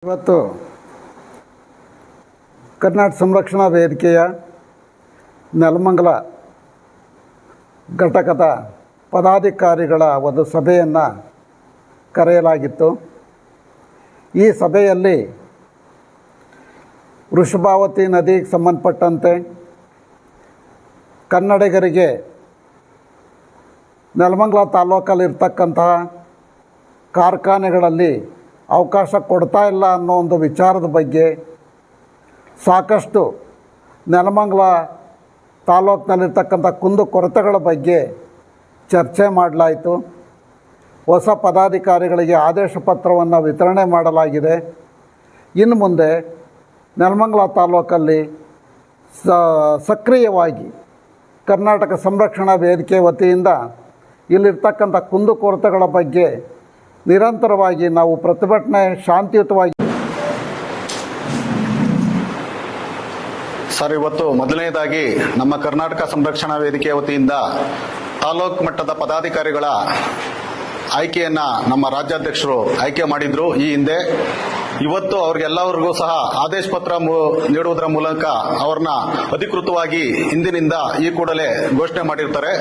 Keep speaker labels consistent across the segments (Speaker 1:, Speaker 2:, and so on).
Speaker 1: ಇವತ್ತು ಕರ್ನಾಟಕ ಸಂರಕ್ಷಣಾ ವೇದಿಕೆಯ ನೆಲಮಂಗಲ ಘಟಕದ ಪದಾಧಿಕಾರಿಗಳ ಒಂದು ಸಭೆಯನ್ನು ಕರೆಯಲಾಗಿತ್ತು. ಈ ಸಭೆಯಲ್ಲಿ ವೃಷಭಾವತಿ ನದಿಗೆ ಸಂಬಂಧಪಟ್ಟಂತೆ ಕನ್ನಡಿಗರಿಗೆ ನೆಲಮಂಗಲ ತಾಲೂಕಲ್ಲಿರ್ತಕ್ಕಂತಹ ಕಾರ್ಖಾನೆಗಳಲ್ಲಿ ಅವಕಾಶ ಕೊಡ್ತಾ ಇಲ್ಲ ಅನ್ನೋ ಒಂದು ವಿಚಾರದ ಬಗ್ಗೆ ಸಾಕಷ್ಟು ನೆಲಮಂಗಲ ತಾಲೂಕಿನಲ್ಲಿರ್ತಕ್ಕಂಥ ಕುಂದುಕೊರತೆಗಳ ಬಗ್ಗೆ ಚರ್ಚೆ ಮಾಡಲಾಯಿತು. ಹೊಸ ಪದಾಧಿಕಾರಿಗಳಿಗೆ ಆದೇಶ ಪತ್ರವನ್ನು ವಿತರಣೆ ಮಾಡಲಾಗಿದೆ. ಇನ್ನು ಮುಂದೆ ನೆಲಮಂಗಲ ತಾಲೂಕಲ್ಲಿ ಸಕ್ರಿಯವಾಗಿ ಕರ್ನಾಟಕ ಸಂರಕ್ಷಣಾ ವೇದಿಕೆ ವತಿಯಿಂದ ಇಲ್ಲಿರ್ತಕ್ಕಂಥ ಕುಂದುಕೊರತೆಗಳ ಬಗ್ಗೆ ನಿರಂತರವಾಗಿ ನಾವು ಪ್ರತಿಭಟನೆ ಶಾಂತಿಯುತವಾಗಿ
Speaker 2: ಸರ್, ಇವತ್ತು ಮೊದಲನೇದಾಗಿ ನಮ್ಮ ಕರ್ನಾಟಕ ಸಂರಕ್ಷಣಾ ವೇದಿಕೆ ವತಿಯಿಂದ ತಾಲೂಕು ಮಟ್ಟದ ಪದಾಧಿಕಾರಿಗಳ ಆಯ್ಕೆಯನ್ನ ನಮ್ಮ ರಾಜ್ಯಾಧ್ಯಕ್ಷರು ಆಯ್ಕೆ ಮಾಡಿದ್ರು ಈ ಹಿಂದೆ. ಇವತ್ತು ಅವ್ರಿಗೆಲ್ಲರಿಗೂ ಸಹ ಆದೇಶ ಪತ್ರ ನೀಡುವುದರ ಮೂಲಕ ಅವ್ರನ್ನ ಅಧಿಕೃತವಾಗಿ ಇಂದಿನಿಂದ ಈ ಕೂಡಲೇ ಘೋಷಣೆ ಮಾಡಿರ್ತಾರೆ.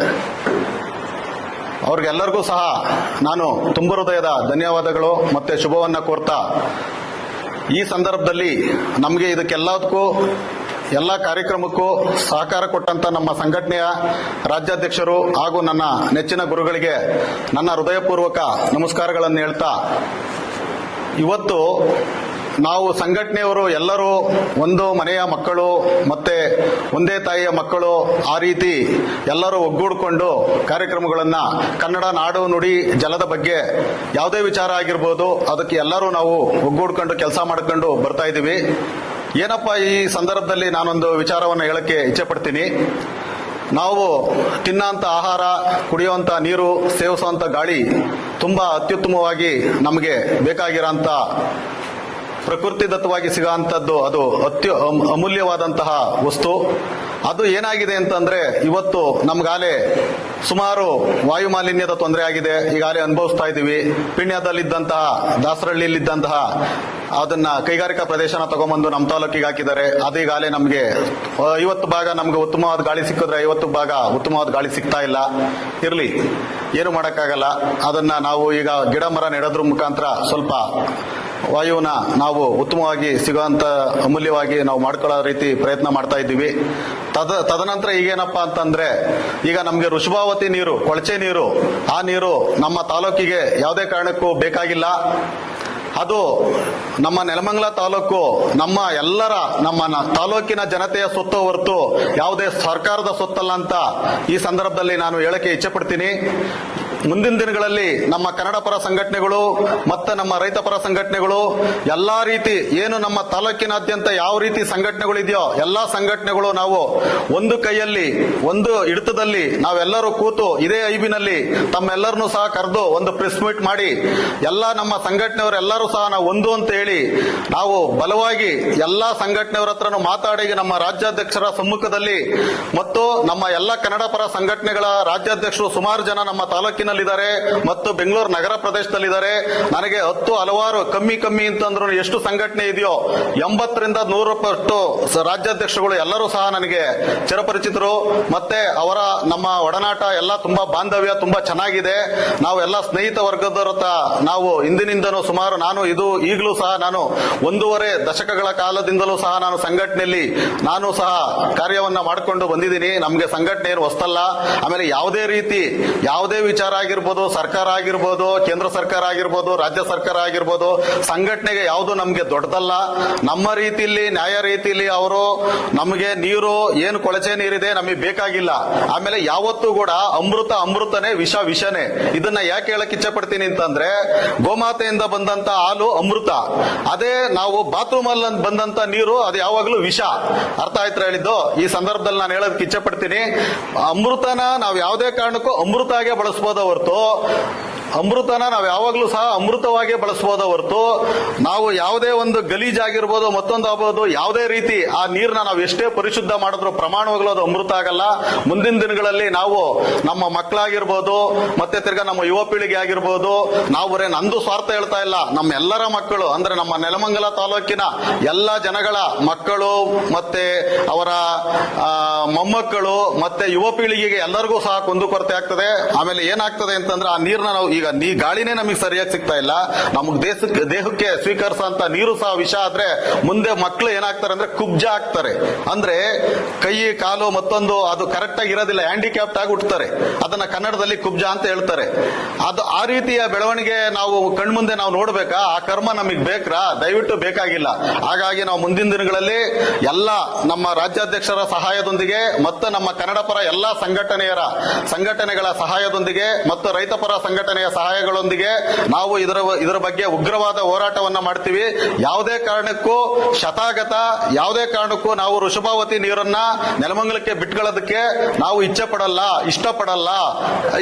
Speaker 2: ಅವ್ರಿಗೆಲ್ಲರಿಗೂ ಸಹ ನಾನು ತುಂಬ ಹೃದಯದ ಧನ್ಯವಾದಗಳು ಮತ್ತೆ ಶುಭವನ್ನ ಕೋರ್ತಾ, ಈ ಸಂದರ್ಭದಲ್ಲಿ ನಮಗೆ ಇದಕ್ಕೆಲ್ಲದಕ್ಕೂ ಎಲ್ಲ ಕಾರ್ಯಕ್ರಮಕ್ಕೂ ಸಹಕಾರ ಕೊಟ್ಟಂತ ನಮ್ಮ ಸಂಘಟನೆಯ ರಾಜ್ಯಾಧ್ಯಕ್ಷರು ಹಾಗೂ ನನ್ನ ನೆಚ್ಚಿನ ಗುರುಗಳಿಗೆ ನನ್ನ ಹೃದಯಪೂರ್ವಕ ನಮಸ್ಕಾರಗಳನ್ನು ಹೇಳ್ತಾ, ಇವತ್ತು ನಾವು ಸಂಘಟನೆಯವರು ಎಲ್ಲರೂ ಒಂದು ಮನೆಯ ಮಕ್ಕಳು ಮತ್ತೆ ಒಂದೇ ತಾಯಿಯ ಮಕ್ಕಳು, ಆ ರೀತಿ ಎಲ್ಲರೂ ಒಗ್ಗೂಡಿಕೊಂಡು ಕಾರ್ಯಕ್ರಮಗಳನ್ನ ಕನ್ನಡ ನಾಡು ನುಡಿ ಜಲದ ಬಗ್ಗೆ ಯಾವುದೇ ವಿಚಾರ ಆಗಿರ್ಬೋದು ಅದಕ್ಕೆ ಎಲ್ಲರೂ ನಾವು ಒಗ್ಗೂಡ್ಕೊಂಡು ಕೆಲಸ ಮಾಡ್ಕೊಂಡು ಬರ್ತಾ ಇದ್ದೀವಿ. ಏನಪ್ಪ ಈ ಸಂದರ್ಭದಲ್ಲಿ ನಾನೊಂದು ವಿಚಾರವನ್ನು ಹೇಳಕ್ಕೆ ಇಚ್ಛೆ ಪಡ್ತೀನಿ. ನಾವು ತಿನ್ನೋಂಥ ಆಹಾರ, ಕುಡಿಯುವಂಥ ನೀರು, ಸೇವಿಸುವಂಥ ಗಾಳಿ ತುಂಬಾ ಅತ್ಯುತ್ತಮವಾಗಿ ನಮಗೆ ಬೇಕಾಗಿರೋಂಥ ಪ್ರಕೃತಿದತ್ತವಾಗಿ ಸಿಗೋಂಥದ್ದು, ಅದು ಅಮೂಲ್ಯವಾದಂತಹ ವಸ್ತು. ಅದು ಏನಾಗಿದೆ ಅಂತಂದ್ರೆ ಇವತ್ತು ನಮ್ಗಾಲೆ ಸುಮಾರು ವಾಯು ಮಾಲಿನ್ಯದ ತೊಂದರೆ ಆಗಿದೆ, ಈಗಾಗಲೇ ಅನುಭವಿಸ್ತಾ ಇದ್ದೀವಿ. ಪಿಣ್ಯದಲ್ಲಿದ್ದಂತಹ ದಾಸರಹಳ್ಳಿಯಲ್ಲಿದ್ದಂತಹ ಅದನ್ನ ಕೈಗಾರಿಕಾ ಪ್ರದೇಶನ ತಗೊಂಬಂದು ನಮ್ಮ ತಾಲೂಕಿಗೆ ಹಾಕಿದ್ದಾರೆ. ಅದು ಈಗಾಗಲೇ ನಮಗೆ 50 ಭಾಗ ನಮ್ಗೆ ಉತ್ತಮವಾದ ಗಾಳಿ ಸಿಕ್ಕಿದ್ರೆ 50 ಭಾಗ ಉತ್ತಮವಾದ ಗಾಳಿ ಸಿಗ್ತಾ ಇಲ್ಲ. ಇರ್ಲಿ, ಏನು ಮಾಡೋಕ್ಕಾಗಲ್ಲ. ಅದನ್ನ ನಾವು ಈಗ ಗಿಡ ಮರ ನೆಡೋದ್ರ ಮುಖಾಂತರ ಸ್ವಲ್ಪ ವಾಯುವನ್ನ ನಾವು ಉತ್ತಮವಾಗಿ ಸಿಗುವಂತ ಅಮೂಲ್ಯವಾಗಿ ನಾವು ಮಾಡ್ಕೊಳ್ಳೋ ರೀತಿ ಪ್ರಯತ್ನ ಮಾಡ್ತಾ ಇದ್ದೀವಿ. ತದನಂತರ ಈಗೇನಪ್ಪಾ ಅಂತಂದ್ರೆ, ಈಗ ನಮ್ಗೆ ವೃಷಭಾವತಿ ನೀರು, ಕೊಳಚೆ ನೀರು, ಆ ನೀರು ನಮ್ಮ ತಾಲೂಕಿಗೆ ಯಾವುದೇ ಕಾರಣಕ್ಕೂ ಬೇಕಾಗಿಲ್ಲ. ಅದು ನಮ್ಮ ನೆಲಮಂಗಲ ತಾಲೂಕು ನಮ್ಮ ತಾಲೂಕಿನ ಜನತೆಯ ಸೊತ್ತು ಹೊರತು ಯಾವುದೇ ಸರ್ಕಾರದ ಸೊತ್ತಲ್ಲ ಅಂತ ಈ ಸಂದರ್ಭದಲ್ಲಿ ನಾನು ಹೇಳಕ್ಕೆ ಇಚ್ಛೆ ಪಡ್ತೀನಿ. ಮುಂದಿನ ದಿನಗಳಲ್ಲಿ ನಮ್ಮ ಕನ್ನಡ ಪರ ಸಂಘಟನೆಗಳು ಮತ್ತು ನಮ್ಮ ರೈತ ಪರ ಸಂಘಟನೆಗಳು ಎಲ್ಲಾ ರೀತಿ ಏನು ನಮ್ಮ ತಾಲೂಕಿನಾದ್ಯಂತ ಯಾವ ರೀತಿ ಸಂಘಟನೆಗಳಿದೆಯೋ ಎಲ್ಲಾ ಸಂಘಟನೆಗಳು ನಾವು ಒಂದು ಕೈಯಲ್ಲಿ ಒಂದು ಹಿಡಿತದಲ್ಲಿ ನಾವೆಲ್ಲರೂ ಕೂತು ಇದೇ ಐಬಿನಲ್ಲಿ ತಮ್ಮೆಲ್ಲರನ್ನೂ ಸಹ ಕರೆದು ಒಂದು ಪ್ರೆಸ್ ಮೀಟ್ ಮಾಡಿ ಎಲ್ಲಾ ನಮ್ಮ ಸಂಘಟನೆಯವರೆಲ್ಲರೂ ಸಹ ನಾವು ಒಂದು ಅಂತ ಹೇಳಿ ನಾವು ಬಲವಾಗಿ ಎಲ್ಲಾ ಸಂಘಟನೆಯವರ ಹತ್ರನೂ ಮಾತಾಡಿ ನಮ್ಮ ರಾಜ್ಯಾಧ್ಯಕ್ಷರ ಸಮ್ಮುಖದಲ್ಲಿ ಮತ್ತು ನಮ್ಮ ಎಲ್ಲ ಕನ್ನಡ ಪರ ಸಂಘಟನೆಗಳ ರಾಜ್ಯಾಧ್ಯಕ್ಷರು ಸುಮಾರು ಜನ ನಮ್ಮ ತಾಲೂಕಿನ ಮತ್ತು ಬೆಂಗಳೂರು ನಗರ ಪ್ರದೇಶದಲ್ಲಿದ್ದಾರೆ. ನನಗೆ ಹಲವಾರು ಕಮ್ಮಿ ಅಂತಂದ್ರು ಎಷ್ಟು ಸಂಘಟನೆ ಇದೆಯೋ 80ರಿಂದ 100 ಪಟ್ಟು ರಾಜ್ಯಾಧ್ಯಕ್ಷರುಗಳು ಎಲ್ಲರೂ ಸಹ ನನಗೆ ಚಿರಪರಿಚಿತರು. ಮತ್ತೆ ಅವರ ನಮ್ಮ ಒಡನಾಟ ಎಲ್ಲ ತುಂಬಾ ಬಾಂಧವ್ಯ ತುಂಬಾ ಚೆನ್ನಾಗಿದೆ. ನಾವು ಎಲ್ಲ ಸ್ನೇಹಿತ ವರ್ಗದವರ ನಾವು ಹಿಂದಿನಿಂದನೂ ಸುಮಾರು ಈಗಲೂ ಸಹ ನಾನು 1.5 ದಶಕಗಳ ಕಾಲದಿಂದಲೂ ಸಹ ನಾನು ಸಂಘಟನೆಯಲ್ಲಿ ನಾನು ಸಹ ಕಾರ್ಯವನ್ನ ಮಾಡಿಕೊಂಡು ಬಂದಿದ್ದೀನಿ. ನಮ್ಗೆ ಸಂಘಟನೆ ಏನು ಹೊಸ್ತಲ್ಲ. ಆಮೇಲೆ ಯಾವುದೇ ವಿಚಾರ ಆಗಿರ್ಬೋದು, ಸರ್ಕಾರ ಆಗಿರ್ಬೋದು, ಕೇಂದ್ರ ಸರ್ಕಾರ ಆಗಿರ್ಬೋದು, ರಾಜ್ಯ ಸರ್ಕಾರ ಆಗಿರ್ಬೋದು, ಸಂಘಟನೆಗೆ ಯಾವುದು ನಮ್ಗೆ ದೊಡ್ಡದಲ್ಲ. ನಮ್ಮ ರೀತಿಯಲ್ಲಿ ನ್ಯಾಯ ರೀತಿಯಲ್ಲಿ ಅವರು ನಮಗೆ ನೀರು ಏನು ಕೊಳಚೆ ನೀರಿದೆ ನಮಗೆ ಬೇಕಾಗಿಲ್ಲ. ಆಮೇಲೆ ಯಾವತ್ತೂ ಕೂಡ ಅಮೃತನೇ, ವಿಷನೇ. ಇದನ್ನ ಯಾಕೆ ಹೇಳಕ್ ಇಚ್ಛೆ ಪಡ್ತೀನಿ ಅಂತಂದ್ರೆ, ಗೋಮಾತೆಯಿಂದ ಬಂದಂತ ಹಾಲು ಅಮೃತ, ಅದೇ ನಾವು ಬಾತ್ರೂಮ್ ಅಲ್ಲಿ ಬಂದಂತ ನೀರು ಅದು ಯಾವಾಗಲೂ ವಿಷ. ಅರ್ಥ ಆಯ್ತು ಹೇಳಿದ್ದು? ಈ ಸಂದರ್ಭದಲ್ಲಿ ನಾನು ಹೇಳೋದಕ್ಕೆ ಇಚ್ಛೆ ಪಡ್ತೀನಿ, ಅಮೃತನ ನಾವು ಯಾವುದೇ ಕಾರಣಕ್ಕೂ ಅಮೃತಾಗೆ ಬಳಸಬಹುದು ಹೊರತು ಅಮೃತನ ನಾವು ಯಾವಾಗಲೂ ಸಹ ಅಮೃತವಾಗಿ ಬಳಸಬಹುದು ಹೊರತು ನಾವು ಯಾವುದೇ ಒಂದು ಗಲೀಜಾಗಿರ್ಬೋದು ಮತ್ತೊಂದು ಆಗ್ಬೋದು ಯಾವುದೇ ರೀತಿ ಆ ನೀರನ್ನ ನಾವು ಎಷ್ಟೇ ಪರಿಶುದ್ಧ ಮಾಡಿದ್ರು ಪ್ರಮಾಣವಾಗಲೂ ಅದು ಅಮೃತ ಆಗಲ್ಲ. ಮುಂದಿನ ದಿನಗಳಲ್ಲಿ ನಾವು ನಮ್ಮ ಮಕ್ಕಳಾಗಿರ್ಬೋದು ಮತ್ತೆ ತಿರ್ಗಾ ನಮ್ಮ ಯುವ ಪೀಳಿಗೆ ಆಗಿರ್ಬೋದು, ನಾವು ಬರೇ ನಂದು ಸ್ವಾರ್ಥ ಹೇಳ್ತಾ ಇಲ್ಲ, ನಮ್ಮ ಎಲ್ಲರ ಮಕ್ಕಳು ಅಂದ್ರೆ ನಮ್ಮ ನೆಲಮಂಗಲ ತಾಲೂಕಿನ ಎಲ್ಲ ಜನಗಳ ಮಕ್ಕಳು ಮತ್ತೆ ಅವರ ಮೊಮ್ಮಕ್ಕಳು ಮತ್ತೆ ಯುವ ಪೀಳಿಗೆಗೆ ಎಲ್ಲರಿಗೂ ಸಹ ಕುಂದುಕೊರತೆ ಆಗ್ತದೆ. ಆಮೇಲೆ ಏನಾಗ್ತದೆ ಅಂತಂದ್ರೆ ಆ ನೀರ್ನ ನಾವು ಈಗ ಗಾಳಿನೇ ನಮಗೆ ಸರಿಯಾಗಿ ಸಿಗ್ತಾ ಇಲ್ಲ, ನಮಗೆ ದೇಹಕ್ಕೆ ಸ್ವೀಕರಿಸಂತ ನೀರು ಸಹ ವಿಷ ಆದ್ರೆ ಮುಂದೆ ಮಕ್ಕಳು ಏನಾಗ್ತಾರೆ ಅಂದ್ರೆ ಕುಬ್ಜ ಆಗ್ತಾರೆ. ಅಂದ್ರೆ ಕೈ ಕಾಲು ಮತ್ತೊಂದು ಅದು ಕರೆಕ್ಟ್ ಆಗಿ ಇರೋದಿಲ್ಲ, ಹ್ಯಾಂಡಿಕ್ಯಾಪ್ಟ್ ಆಗಿ ಹುಟ್ಟುತ್ತಾರೆ. ಅದನ್ನ ಕನ್ನಡದಲ್ಲಿ ಕುಬ್ಜ ಅಂತ ಹೇಳ್ತಾರೆ. ಅದು ಆ ರೀತಿಯ ಬೆಳವಣಿಗೆ ನಾವು ಕಣ್ಮುಂದೆ ನಾವು ನೋಡ್ಬೇಕಾ? ಆ ಕರ್ಮ ನಮಗೆ ಬೇಕ್ರಾ? ದಯವಿಟ್ಟು ಬೇಕಾಗಿಲ್ಲ. ಹಾಗಾಗಿ ನಾವು ಮುಂದಿನ ದಿನಗಳಲ್ಲಿ ಎಲ್ಲ ನಮ್ಮ ರಾಜ್ಯಾಧ್ಯಕ್ಷರ ಸಹಾಯದೊಂದಿಗೆ ಮತ್ತು ನಮ್ಮ ಕನ್ನಡ ಪರ ಎಲ್ಲಾ ಸಂಘಟನೆಗಳ ಸಹಾಯದೊಂದಿಗೆ ಮತ್ತು ರೈತ ಪರ ಸಂಘಟನೆಯ ಸಹಾಯಗಳೊಂದಿಗೆ ನಾವು ಇದರ ಬಗ್ಗೆ ಉಗ್ರವಾದ ಹೋರಾಟವನ್ನ ಮಾಡ್ತೀವಿ. ಯಾವುದೇ ಕಾರಣಕ್ಕೂ ಶತಾಗತ ಯಾವುದೇ ಕಾರಣಕ್ಕೂ ನಾವು ವೃಷಭಾವತಿ ನೀರನ್ನ ನೆಲಮಂಗಲಕ್ಕೆ ಬಿಟ್ಕೊಳ್ಳೋದಕ್ಕೆ ನಾವು ಇಷ್ಟಪಡಲ್ಲ.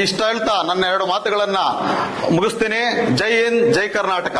Speaker 2: ಇಷ್ಟ ಹೇಳ್ತಾ ನನ್ನ 2 ಮಾತುಗಳನ್ನ ಮುಗಿಸ್ತೀನಿ. ಜೈ ಹಿಂದ್, ಜೈ ಕರ್ನಾಟಕ.